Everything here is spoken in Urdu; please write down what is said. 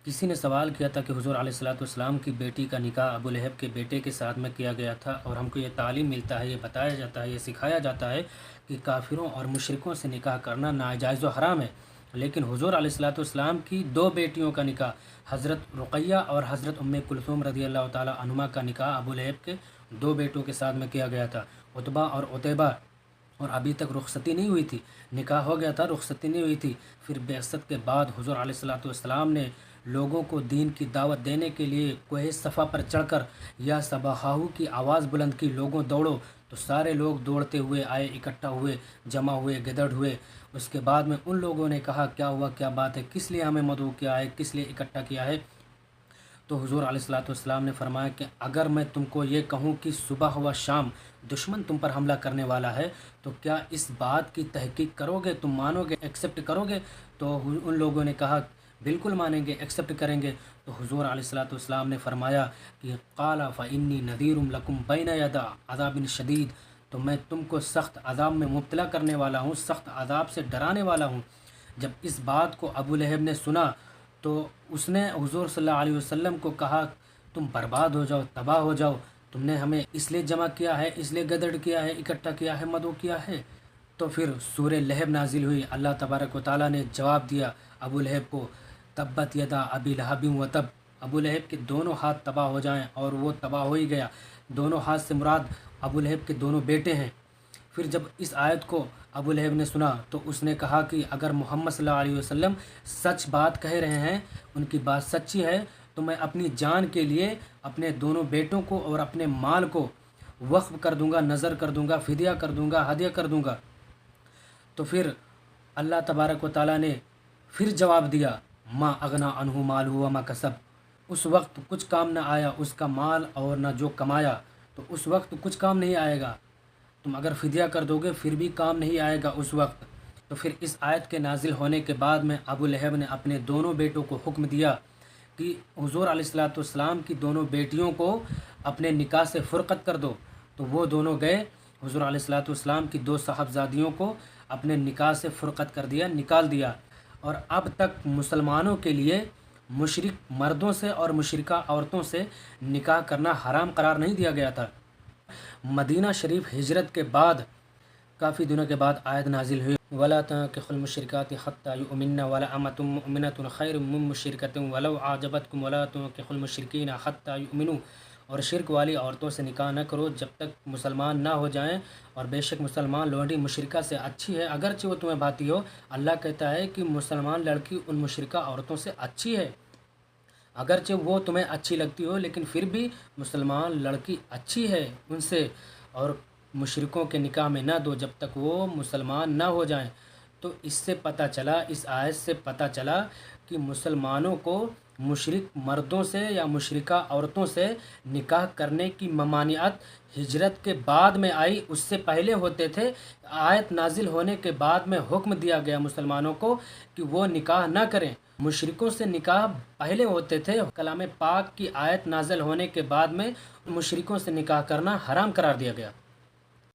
کسی نے سوال کیا تھا کہ حضور علیہ الصلوۃ والسلام کی بیٹی کا نکاح ابو لہب کے بیٹے کے ساتھ میں کیا گیا تھا، اور ہم کو یہ تعلیم ملتا ہے، یہ بتایا جاتا ہے، یہ سکھایا جاتا ہے کہ کافروں اور مشرکوں سے نکاح کرنا ناجائز و حرام ہے۔ لیکن حضور علیہ الصلوۃ والسلام کی دو بیٹیوں کا نکاح، حضرت رقیہ اور حضرت ام کلثوم رضی اللہ تعالی عنہما کا نکاح ابو لہب کے دو بیٹوں کے ساتھ میں کیا گیا تھا، عتبہ اور عتیبہ، اور ابھی تک رخصتی نہیں ہوئی تھی، نکاح ہو گیا تھا، رخصتی نہیں ہوئی تھی۔ پھر بعثت کے بعد حضور علیہ الصلوۃ والسلام نے لوگوں کو دین کی دعوت دینے کے لیے کوہ صفا پر چڑھ کر یا صباحاہو کی آواز بلند کی، لوگوں دوڑو، تو سارے لوگ دوڑتے ہوئے آئے، اکٹھا ہوئے، جمع ہوئے، گدڑ ہوئے۔ اس کے بعد میں ان لوگوں نے کہا کیا ہوا، کیا بات ہے، کس لیے ہمیں مدعو کیا ہے، کس لیے اکٹھا کیا ہے؟ تو حضور علیہ الصلوۃ والسلام نے فرمایا کہ اگر میں تم کو یہ کہوں کہ صبح و شام دشمن تم پر حملہ کرنے والا ہے، تو کیا اس بات کی تحقیق کرو گے، تم مانو گے، ایکسیپٹ کرو گے؟ تو ان لوگوں نے کہا بالکل مانیں گے، ایکسیپٹ کریں گے۔ تو حضور علیہ الصلوۃ والسلام نے فرمایا کہ قال فإنی نذیر لکم بین یدی عذاب شدید، تو میں تم کو سخت عذاب میں مبتلا کرنے والا ہوں، سخت عذاب سے ڈرانے والا ہوں۔ جب اس بات کو ابو لہب نے سنا تو اس نے حضور صلی اللہ علیہ وسلم کو کہا تم برباد ہو جاؤ، تباہ ہو جاؤ، تم نے ہمیں اس لیے جمع کیا ہے، اس لیے گدڑ کیا ہے، اکٹھا کیا ہے، مدعو کیا ہے۔ تو پھر سورہ لہب نازل ہوئی، اللہ تبارک و تعالیٰ نے جواب دیا ابو لہب کو، تبت یدا ابی لہب و تب، ابو لہب کے دونوں ہاتھ تباہ ہو جائیں، اور وہ تباہ ہو ہی گیا۔ دونوں ہاتھ سے مراد ابو لہب کے دونوں بیٹے ہیں۔ پھر جب اس آیت کو ابو لہب نے سنا تو اس نے کہا کہ اگر محمد صلی اللہ علیہ وسلم سچ بات کہہ رہے ہیں، ان کی بات سچی ہے، تو میں اپنی جان کے لیے اپنے دونوں بیٹوں کو اور اپنے مال کو وقف کر دوں گا، نظر کر دوں گا، فدیہ کر دوں گا، ہدیہ کر دوں گا۔ تو پھر اللہ تبارک و تعالیٰ نے پھر جواب دیا ما اغنا عنہ مالہ وما کسب، اس وقت کچھ کام نہ آیا اس کا مال اور نہ جو کمایا، تو اس وقت کچھ کام نہیں آئے گا۔ تم اگر فدیہ کر دو گے پھر بھی کام نہیں آئے گا اس وقت۔ تو پھر اس آیت کے نازل ہونے کے بعد میں ابو لہب نے اپنے دونوں بیٹوں کو حکم دیا کہ حضور علیہ الصلوۃ والسلام کی دونوں بیٹیوں کو اپنے نکاح سے فرقت کر دو۔ تو وہ دونوں گئے، حضور علیہ الصلوۃ والسلام کی دو صاحبزادیوں کو اپنے نکاح سے فرقت کر دیا، نکال دیا۔ اور اب تک مسلمانوں کے لیے مشرک مردوں سے اور مشرکہ عورتوں سے نکاح کرنا حرام قرار نہیں دیا گیا تھا۔ مدینہ شریف ہجرت کے بعد کافی دنوں کے بعد آیت نازل ہوئی وَلَا تَنكِحُوا الْمُشْرِكَاتِ حَتَّى يُؤْمِنَّ وَلَأَمَةٌ مُؤْمِنَةٌ خَيْرٌ مِّن مُّشْرِكَةٍ وَلَوْ أَعْجَبَتْكُمْ وَلَا تُنكِحُوا الْمُشْرِكِينَ حَتَّى يُؤْمِنُوا، اور شرک والی عورتوں سے نکاح نہ کرو جب تک مسلمان نہ ہو جائیں، اور بے شک مسلمان لونڈی مشرکہ سے اچھی ہے اگرچہ وہ تمہیں بھاتی ہو۔ اللہ کہتا ہے کہ مسلمان لڑکی ان مشرکہ عورتوں سے اچھی ہے، اگرچہ وہ تمہیں اچھی لگتی ہو لیکن پھر بھی مسلمان لڑکی اچھی ہے ان سے، اور مشرکوں کے نکاح میں نہ دو جب تک وہ مسلمان نہ ہو جائیں۔ تو اس سے پتہ چلا، اس آیت سے پتہ چلا کہ مسلمانوں کو مشرک مردوں سے یا مشرکہ عورتوں سے نکاح کرنے کی ممانعت ہجرت کے بعد میں آئی، اس سے پہلے ہوتے تھے۔ آیت نازل ہونے کے بعد میں حکم دیا گیا مسلمانوں کو کہ وہ نکاح نہ کریں۔ مشرکوں سے نکاح پہلے ہوتے تھے، کلام پاک کی آیت نازل ہونے کے بعد میں مشرکوں سے نکاح کرنا حرام قرار دیا گیا۔